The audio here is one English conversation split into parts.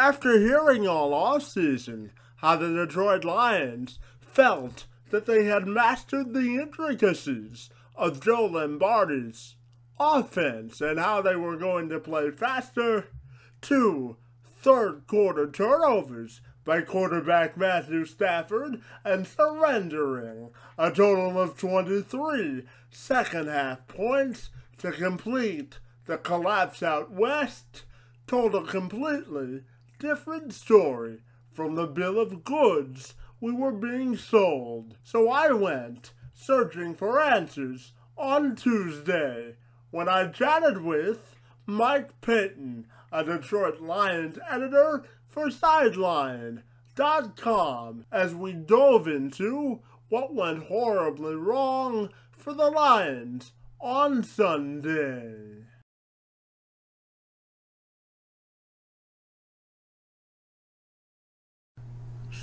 After hearing all offseason how the Detroit Lions felt that they had mastered the intricacies of Joe Lombardi's offense and how they were going to play faster, 2 third-quarter turnovers by quarterback Matthew Stafford and surrendering a total of 23 second-half points to complete the collapse out west, told a completely different story from the bill of goods we were being sold. So I went searching for answers on Tuesday when I chatted with Mike Payton, a Detroit Lions editor for SideLion.com, as we dove into what went horribly wrong for the Lions on Sunday.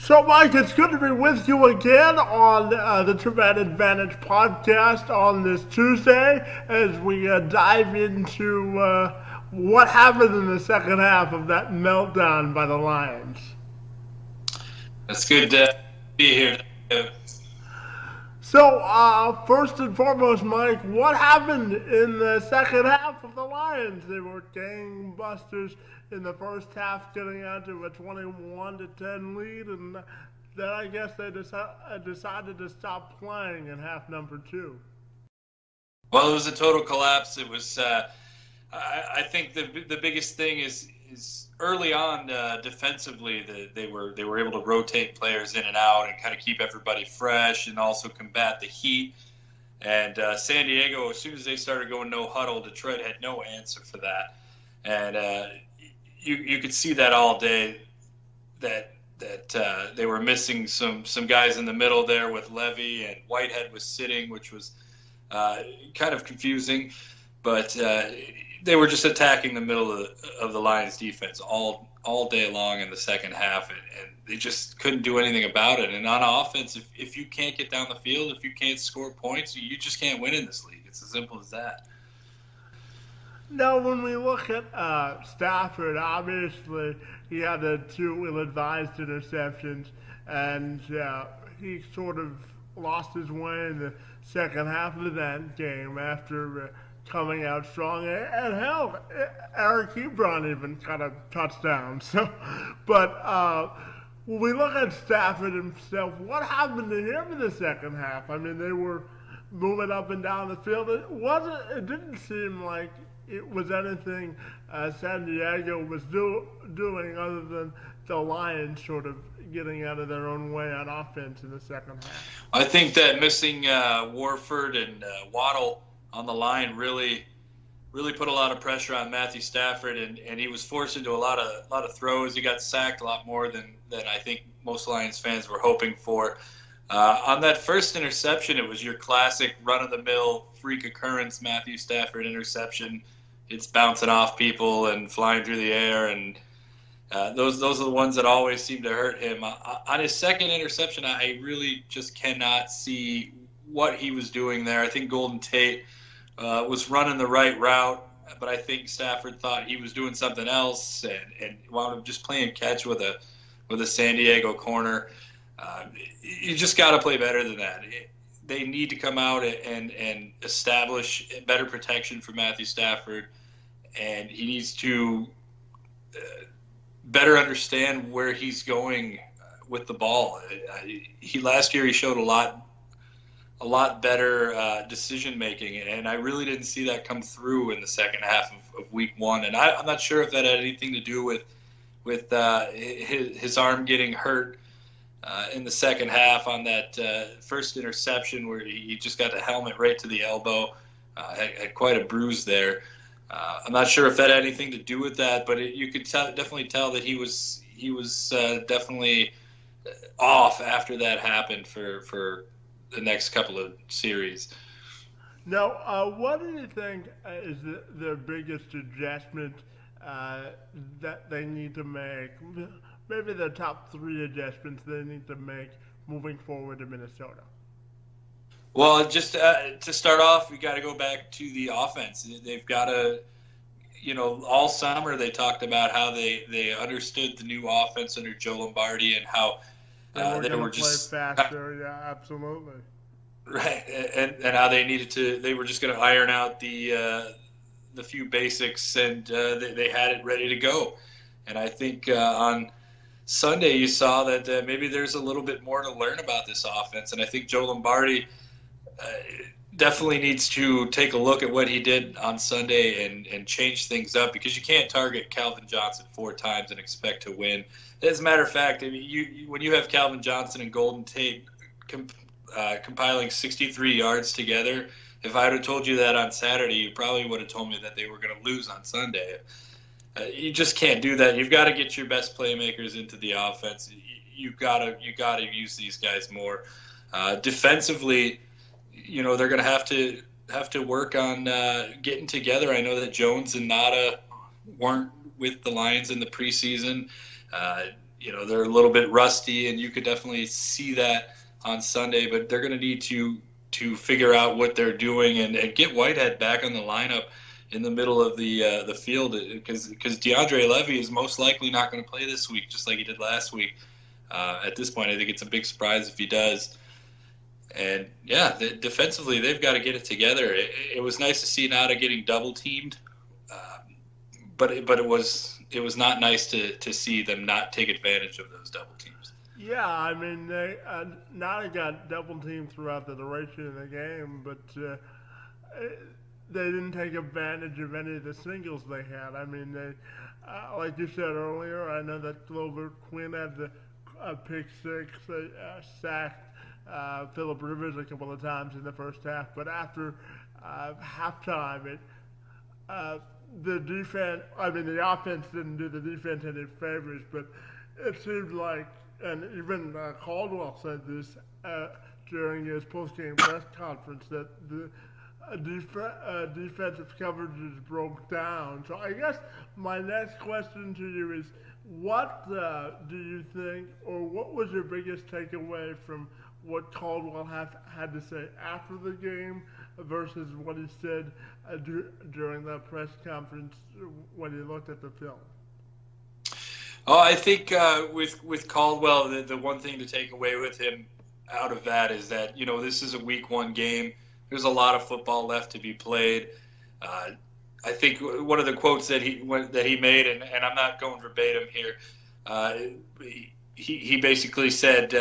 So, Mike, it's good to be with you again on the Tremendous Advantage podcast on this Tuesday as we dive into what happened in the second half of that meltdown by the Lions. It's good to be here. So, first and foremost, Mike, what happened in the second half of the Lions? They were gangbusters in the first half, getting out to a 21-10 lead, and then I guess they decided to stop playing in half number 2. Well, it was a total collapse. It was. I think the biggest thing is early on defensively they were able to rotate players in and out and kind of keep everybody fresh and also combat the heat. And San Diego, as soon as they started going no huddle, Detroit had no answer for that. And you could see that all day that they were missing some guys in the middle there with Levy, and Whitehead was sitting, which was kind of confusing. But they were just attacking the middle of the Lions defense all day long in the second half, and they just couldn't do anything about it. And on offense, if you can't get down the field, if you can't score points, you just can't win in this league. It's as simple as that. Now, when we look at Stafford, obviously he had the 2 ill-advised interceptions, and he sort of lost his way in the second half of that game after coming out strong. And hell, Eric Ebron even got a touchdown. So, but when we look at Stafford himself, what happened to him in the second half? I mean, they were moving up and down the field. It didn't seem like it was anything San Diego was doing other than the Lions sort of getting out of their own way on offense in the second half. I think that missing Warford and Waddle on the line really put a lot of pressure on Matthew Stafford, and he was forced into a lot of throws. He got sacked a lot more than I think most Lions fans were hoping for. On that first interception, it was your classic run-of-the-mill freak occurrence Matthew Stafford interception. It's bouncing off people and flying through the air, and those are the ones that always seem to hurt him. On his second interception, I really just cannot see what he was doing there. I think Golden Tate was running the right route, but I think Stafford thought he was doing something else and wound up just playing catch with a San Diego corner. You just got to play better than that. They need to come out and establish better protection for Matthew Stafford, and he needs to better understand where he's going with the ball. Last year he showed a lot better decision making, and I really didn't see that come through in the second half of week 1. And I'm not sure if that had anything to do with his arm getting hurt in the second half on that first interception where he just got the helmet right to the elbow, had quite a bruise there. I'm not sure if that had anything to do with that, but you could definitely tell that he was definitely off after that happened for the next couple of series. Now, what do you think is the biggest adjustment that they need to make? Maybe the top 3 adjustments they need to make moving forward in Minnesota. Well, just to start off, we got to go back to the offense. They've got to all summer they talked about how they understood the new offense under Joe Lombardi and how they were just play faster. Yeah, absolutely. Right, and how they were just going to iron out the few basics, and they had it ready to go. And I think on Sunday you saw that maybe there's a little bit more to learn about this offense, and I think Joe Lombardi definitely needs to take a look at what he did on Sunday and change things up, because you can't target Calvin Johnson 4 times and expect to win. As a matter of fact, I mean, when you have Calvin Johnson and Golden Tate compiling 63 yards together, if I would have told you that on Saturday, you probably would have told me that they were going to lose on Sunday. You just can't do that. You've got to get your best playmakers into the offense. You've got to use these guys more. Defensively, they're going to have to work on getting together. I know that Jones and Nada weren't with the Lions in the preseason. They're a little bit rusty, and you could definitely see that on Sunday. But they're going to need to figure out what they're doing and get Whitehead back on the lineup in the middle of the field, because DeAndre Levy is most likely not going to play this week, just like he did last week. At this point, I think it's a big surprise if he does. And yeah, defensively, they've got to get it together. It was nice to see Nada getting double teamed, but it was not nice to see them not take advantage of those double teams. Yeah, I mean, Nada got double teamed throughout the duration of the game, but they didn't take advantage of any of the singles they had. I mean, they, like you said earlier, I know that Glover Quinn had the pick 6, sacked Phillip Rivers a couple of times in the first half, but after halftime, the offense didn't do the defense any favors, but it seemed like, and even Caldwell said this during his post-game press conference, that the defensive coverages broke down. So I guess my next question to you is, what do you think, or what was your biggest takeaway from what Caldwell had to say after the game versus what he said during the press conference when he looked at the film? Oh, I think with Caldwell, the one thing to take away with him out of that is that, this is a week 1 game. There's a lot of football left to be played. I think one of the quotes that he made, and I'm not going verbatim here, he basically said,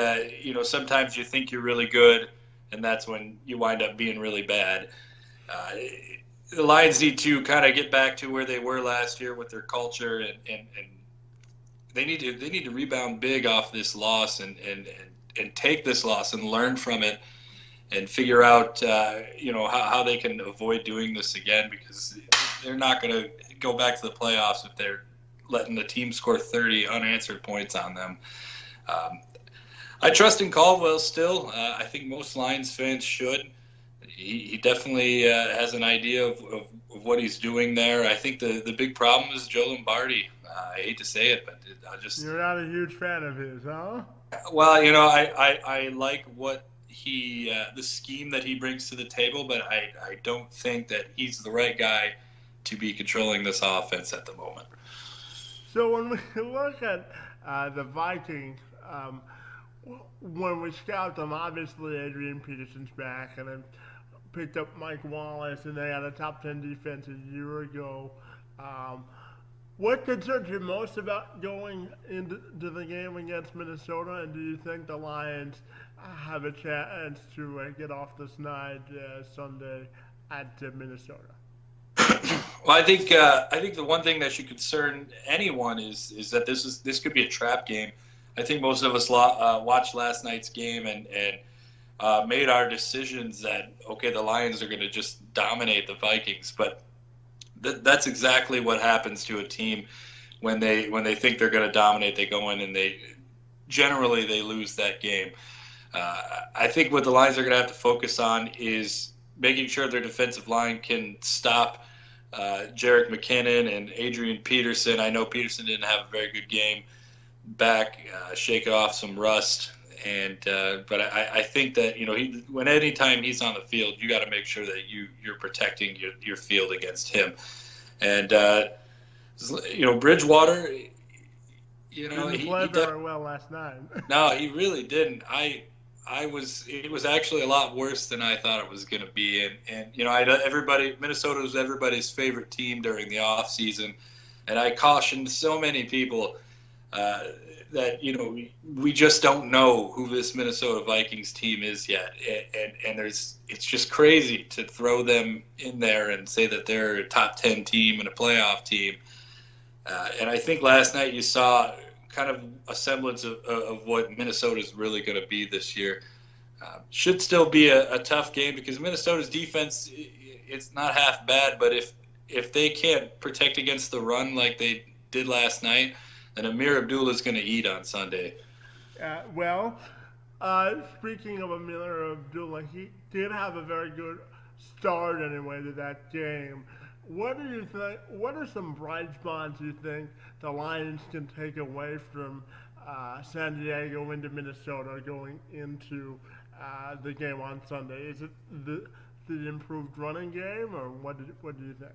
sometimes you think you're really good, and that's when you wind up being really bad. The Lions need to kind of get back to where they were last year with their culture, and they need to rebound big off this loss and take this loss and learn from it and figure out how they can avoid doing this again, because they're not going to go back to the playoffs if they're letting the team score 30 unanswered points on them. I trust in Caldwell still. I think most Lions fans should. He definitely has an idea of what he's doing there. I think the big problem is Joe Lombardi. I hate to say it, but You're not a huge fan of his, huh? Well, I like what the scheme that he brings to the table, but I don't think that he's the right guy to be controlling this offense at the moment. So when we look at the Vikings, when we scout them, obviously Adrian Peterson's back, and then picked up Mike Wallace, and they had a top 10 defense a year ago. What concerns you most about going into the game against Minnesota, and do you think the Lions have a chance to get off the snide Sunday at Minnesota? Well, I think the one thing that should concern anyone is that this could be a trap game. I think most of us watched last night's game and made our decisions that, okay, the Lions are going to just dominate the Vikings, but that's exactly what happens to a team when they think they're going to dominate. They go in and they lose that game. I think what the Lions are going to have to focus on is making sure their defensive line can stop Jerick McKinnon and Adrian Peterson. I know Peterson didn't have a very good game back, shake off some rust, but I think that when anytime he's on the field, you got to make sure that you're protecting your field against him. And Bridgewater, didn't play very well last night. No, he really didn't. It was actually a lot worse than I thought it was going to be. And Minnesota was everybody's favorite team during the offseason. And I cautioned so many people that, we just don't know who this Minnesota Vikings team is yet. And it's just crazy to throw them in there and say that they're a top 10 team and a playoff team. And I think last night you saw kind of a semblance of what Minnesota is really going to be this year. Should still be a tough game because Minnesota's defense, it's not half bad, but if they can't protect against the run like they did last night, then Amir Abdullah is going to eat on Sunday. Speaking of Amir Abdullah, he did have a very good start anyway to that game. What do you think? What are some bright spots you think the Lions can take away from San Diego into Minnesota going into the game on Sunday? Is it the improved running game, or what do you think?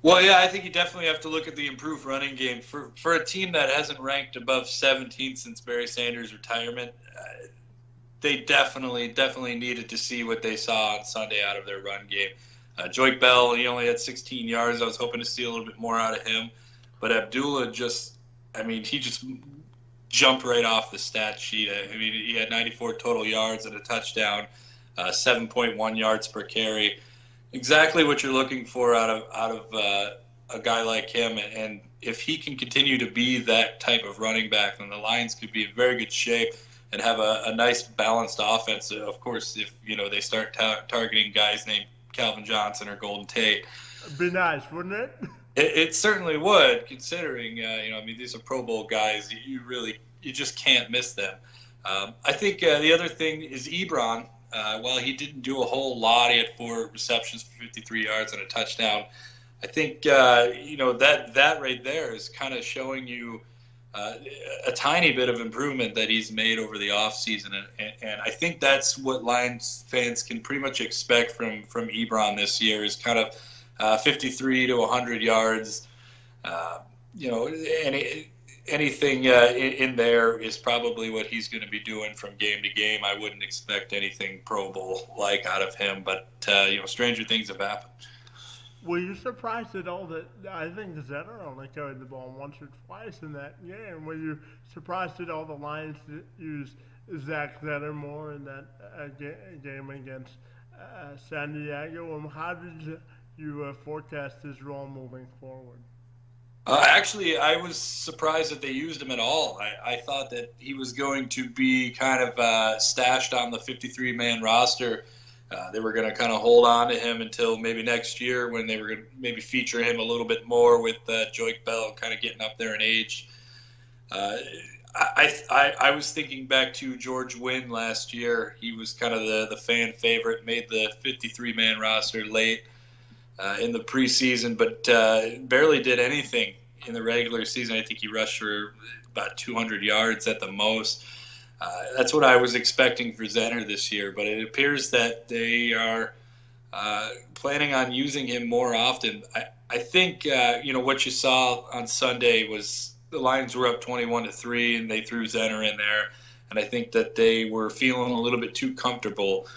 Well, yeah, I think you definitely have to look at the improved running game for a team that hasn't ranked above 17 since Barry Sanders' retirement. They definitely needed to see what they saw on Sunday out of their run game. Joik Bell, he only had 16 yards. I was hoping to see a little bit more out of him. But Abdullah he just jumped right off the stat sheet. He had 94 total yards and a touchdown, 7.1 yards per carry. Exactly what you're looking for out of a guy like him. And if he can continue to be that type of running back, then the Lions could be in very good shape and have a nice balanced offense. Of course, if they start targeting guys named Calvin Johnson or Golden Tate. It'd be nice, wouldn't it? It certainly would, considering these are Pro Bowl guys. You just can't miss them. I think the other thing is Ebron. While he didn't do a whole lot, he had 4 receptions for 53 yards and a touchdown. I think that right there is kind of showing you a tiny bit of improvement that he's made over the offseason. And I think that's what Lions fans can pretty much expect from Ebron this year is kind of 53 to 100 yards. Anything in there is probably what he's going to be doing from game to game. I wouldn't expect anything Pro Bowl-like out of him, but, stranger things have happened. Were you surprised at all that I think Zenner only carried the ball once or twice in that game? Were you surprised at all the Lions used Zach Zenner more in that game against San Diego? And how did you forecast his role moving forward? Actually, I was surprised that they used him at all. I thought that he was going to be kind of stashed on the 53-man roster. They were going to kind of hold on to him until maybe next year when they were going to maybe feature him a little bit more with Joik Bell kind of getting up there in age. I was thinking back to George Wynn last year. He was kind of the fan favorite, made the 53-man roster late in the preseason, but barely did anything in the regular season. I think he rushed for about 200 yards at the most. That's what I was expecting for Zenner this year, but it appears that they are planning on using him more often. I think what you saw on Sunday was the Lions were up 21-3, and they threw Zenner in there, and I think that they were feeling a little bit too comfortable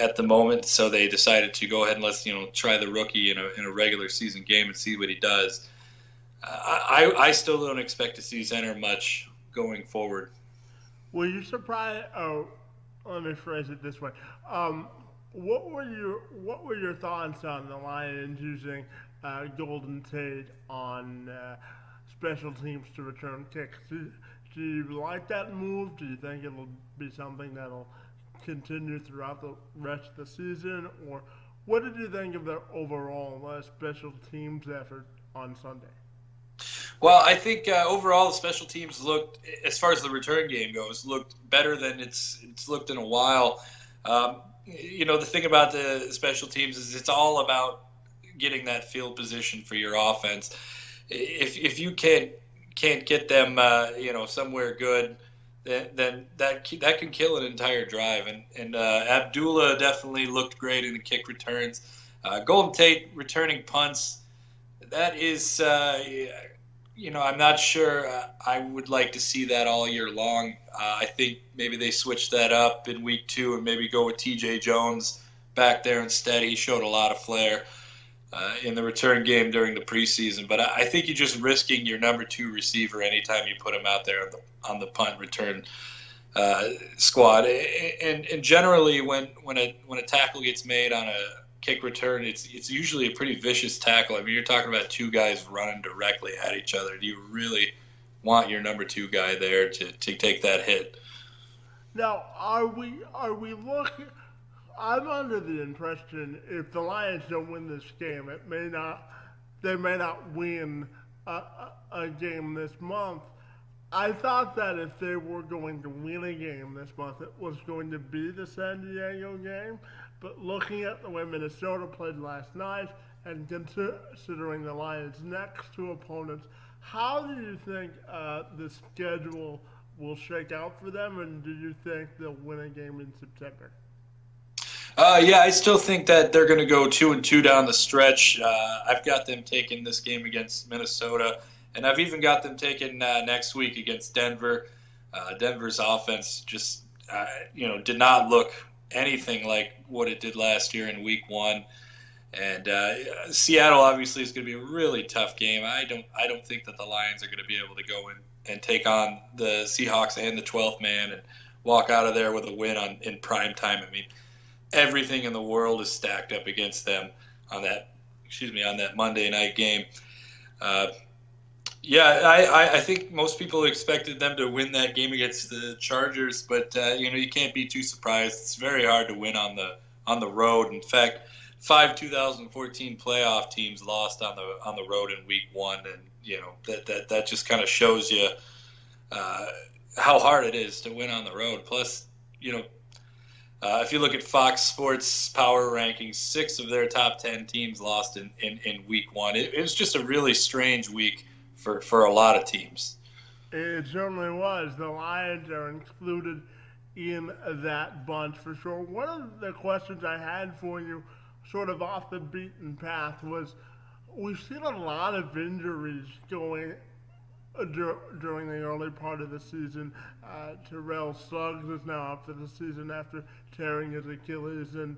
at the moment, so they decided to go ahead and let's try the rookie in a regular season game and see what he does. I still don't expect to see Zenner much going forward. Were you surprised? Oh, let me phrase it this way. What were your thoughts on the Lions using Golden Tate on special teams to return kicks? Do you like that move? Do you think it'll be something that'll continue throughout the rest of the season? Or what did you think of their overall special teams effort on Sunday? Well, I think overall the special teams looked, as far as the return game goes, looked better than it's looked in a while. The thing about the special teams is it's all about getting that field position for your offense. If you can't get them, somewhere good, then that can kill an entire drive. And Abdullah definitely looked great in the kick returns. Golden Tate returning punts. That is, I'm not sure. I would like to see that all year long. I think maybe they switch that up in week 2 and maybe go with T.J. Jones back there instead. He showed a lot of flair in the return game during the preseason. But I think you're just risking your number 2 receiver anytime you put him out there on the punt return squad. And generally, when a tackle gets made on a kick return, it's usually a pretty vicious tackle. I mean, you're talking about 2 guys running directly at each other. Do you really want your number 2 guy there to take that hit? Now, are we looking? I'm under the impression if the Lions don't win this game, they may not win a game this month. I thought that if they were going to win a game this month, it was going to be the San Diego game. But looking at the way Minnesota played last night and considering the Lions' next 2 opponents, how do you think the schedule will shake out for them, and do you think they'll win a game in September? Yeah, I still think that they're going to go 2-2 down the stretch. I've got them taking this game against Minnesota, and I've even got them taking next week against Denver. Denver's offense just, did not look anything like what it did last year in week 1. And Seattle obviously is going to be a really tough game. I don't think that the Lions are going to be able to go in and take on the Seahawks and the 12th man and walk out of there with a win in prime time. I mean, everything in the world is stacked up against them on that Monday night game. I think most people expected them to win that game against the Chargers, but you can't be too surprised. It's very hard to win on the road. In fact, 5 2014 playoff teams lost on the road in week 1, and that just kind of shows you how hard it is to win on the road. Plus, if you look at Fox Sports power rankings, 6 of their top 10 teams lost in week 1. It was just a really strange week for a lot of teams. It certainly was. The Lions are included in that bunch for sure. One of the questions I had for you, sort of off the beaten path, was we've seen a lot of injuries going during the early part of the season. Terrell Suggs is now out for the season after tearing his Achilles, and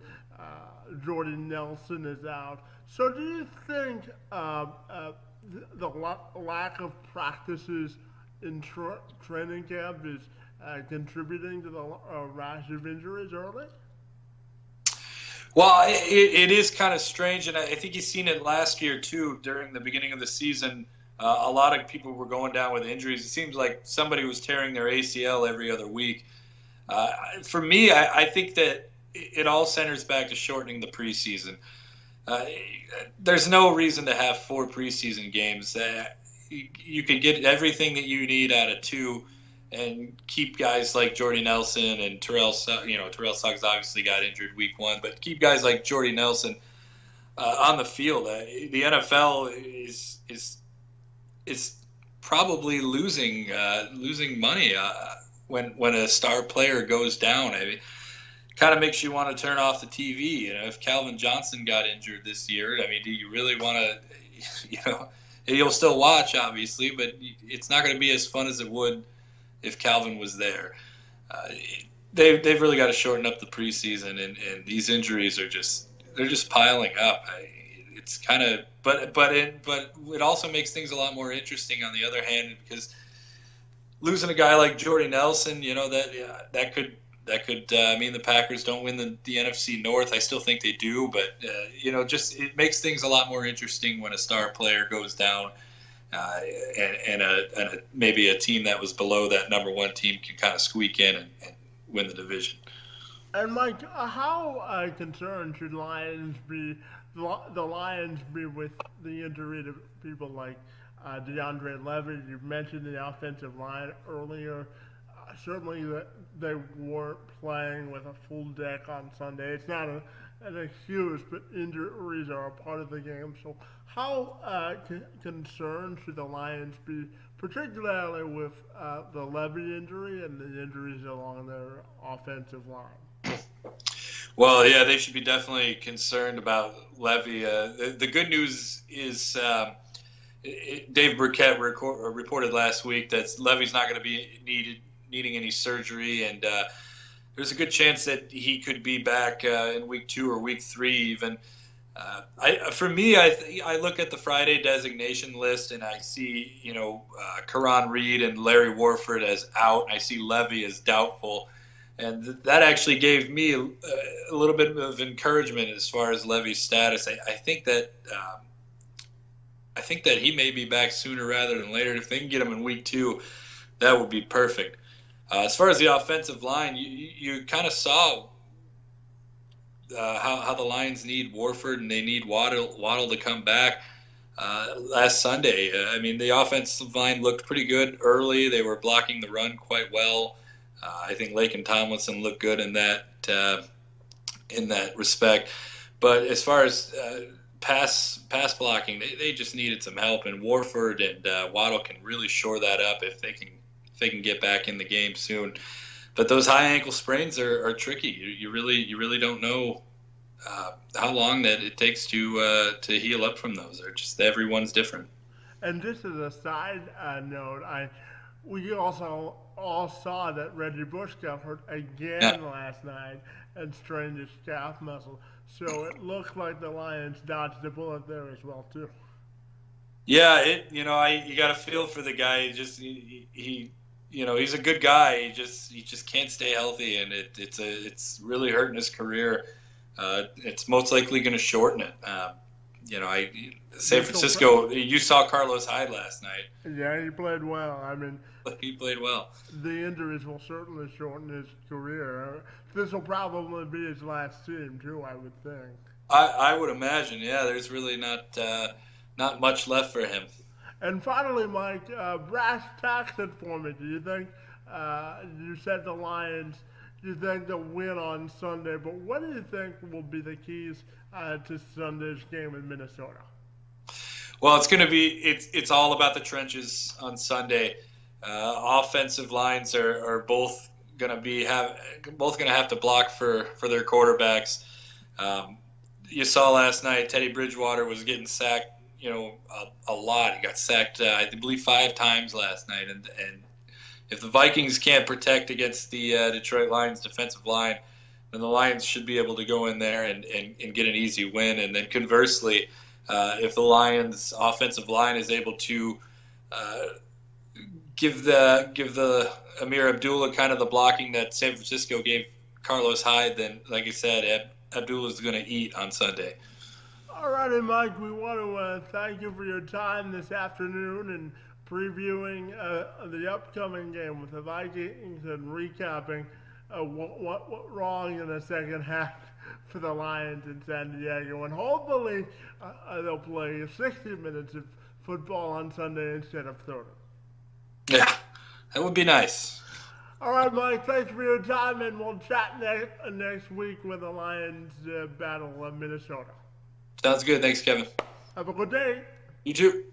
Jordy Nelson is out. So do you think the lack of practices in training camp is contributing to the rash of injuries early? Well, it is kind of strange, and I think you've seen it last year too. During the beginning of the season, a lot of people were going down with injuries. It seems like somebody was tearing their ACL every other week. For me, I think that it all centers back to shortening the preseason. There's no reason to have 4 preseason games. You can get everything that you need out of 2 and keep guys like Jordy Nelson and Terrell Suggs obviously got injured week 1, but keep guys like Jordy Nelson on the field. The NFL is probably losing money when a star player goes down. I mean, kind of makes you want to turn off the TV. If Calvin Johnson got injured this year, I mean, do you really want to? You'll still watch, obviously, but it's not going to be as fun as it would if Calvin was there. They've really got to shorten up the preseason, and these injuries they're just piling up. It's kind of, but it also makes things a lot more interesting on the other hand, because losing a guy like Jordy Nelson, that could mean the Packers don't win the NFC North. I still think they do, but it makes things a lot more interesting when a star player goes down, and maybe a team that was below that number 1 team can kind of squeak in and win the division. And Mike, how concerned should the Lions be with the injury to people like DeAndre Levy? You mentioned the offensive line earlier. Certainly that they weren't playing with a full deck on Sunday. It's not an excuse, but injuries are a part of the game. So how concerned should the Lions be, particularly with the Levy injury and the injuries along their offensive line? Well, yeah, they should be definitely concerned about Levy. The good news is Dave Burkett reported last week that Levy's not going to be needing any surgery, and there's a good chance that he could be back in week 2 or week 3 even. I look at the Friday designation list and I see, Karan Reed and Larry Warford as out. I see Levy as doubtful. And that actually gave me a little bit of encouragement as far as Levy's status. I think that he may be back sooner rather than later. If they can get him in week 2, that would be perfect. As far as the offensive line, you kind of saw how the Lions need Warford and they need Waddle to come back last Sunday. The offensive line looked pretty good early. They were blocking the run quite well. I think Lake and Tomlinson looked good in that respect. But as far as pass blocking, they just needed some help, and Warford and Waddle can really shore that up if they can get back in the game soon. But those high ankle sprains are tricky. You really don't know how long that it takes to heal up from those. They're just, everyone's different. And just as a side note, we also all saw that Reggie Bush got hurt again last night and strained his calf muscle. So it looked like the Lions dodged a bullet there as well too. Yeah, you got to feel for the guy. He's a good guy. He just can't stay healthy, and it's really hurting his career. It's most likely going to shorten it. San Francisco. You saw Carlos Hyde last night. Yeah, he played well. He played well. The injuries will certainly shorten his career. This will probably be his last team too, I would think. I would imagine. Yeah, there's really not much left for him. And finally, Mike, brass tacks it for me. Do you think, you said the Lions, you think they'll win on Sunday, but what do you think will be the keys to Sunday's game in Minnesota? Well, it's all about the trenches on Sunday. Offensive lines are both going to have to block for their quarterbacks. You saw last night Teddy Bridgewater was getting sacked, a lot. He got sacked, I believe, 5 times last night. And if the Vikings can't protect against the Detroit Lions defensive line, then the Lions should be able to go in there and get an easy win. And then conversely, if the Lions offensive line is able to give the Amir Abdullah kind of the blocking that San Francisco gave Carlos Hyde, then, like I said, Abdullah's going to eat on Sunday. All righty, Mike, we want to thank you for your time this afternoon and previewing the upcoming game with the Vikings and recapping what went wrong in the second half for the Lions in San Diego. And hopefully they'll play 60 minutes of football on Sunday instead of 30. Yeah, that would be nice. All right, Mike, thanks for your time, and we'll chat next week when the Lions battle Minnesota. Sounds good. Thanks, Kevin. Have a good day. You too.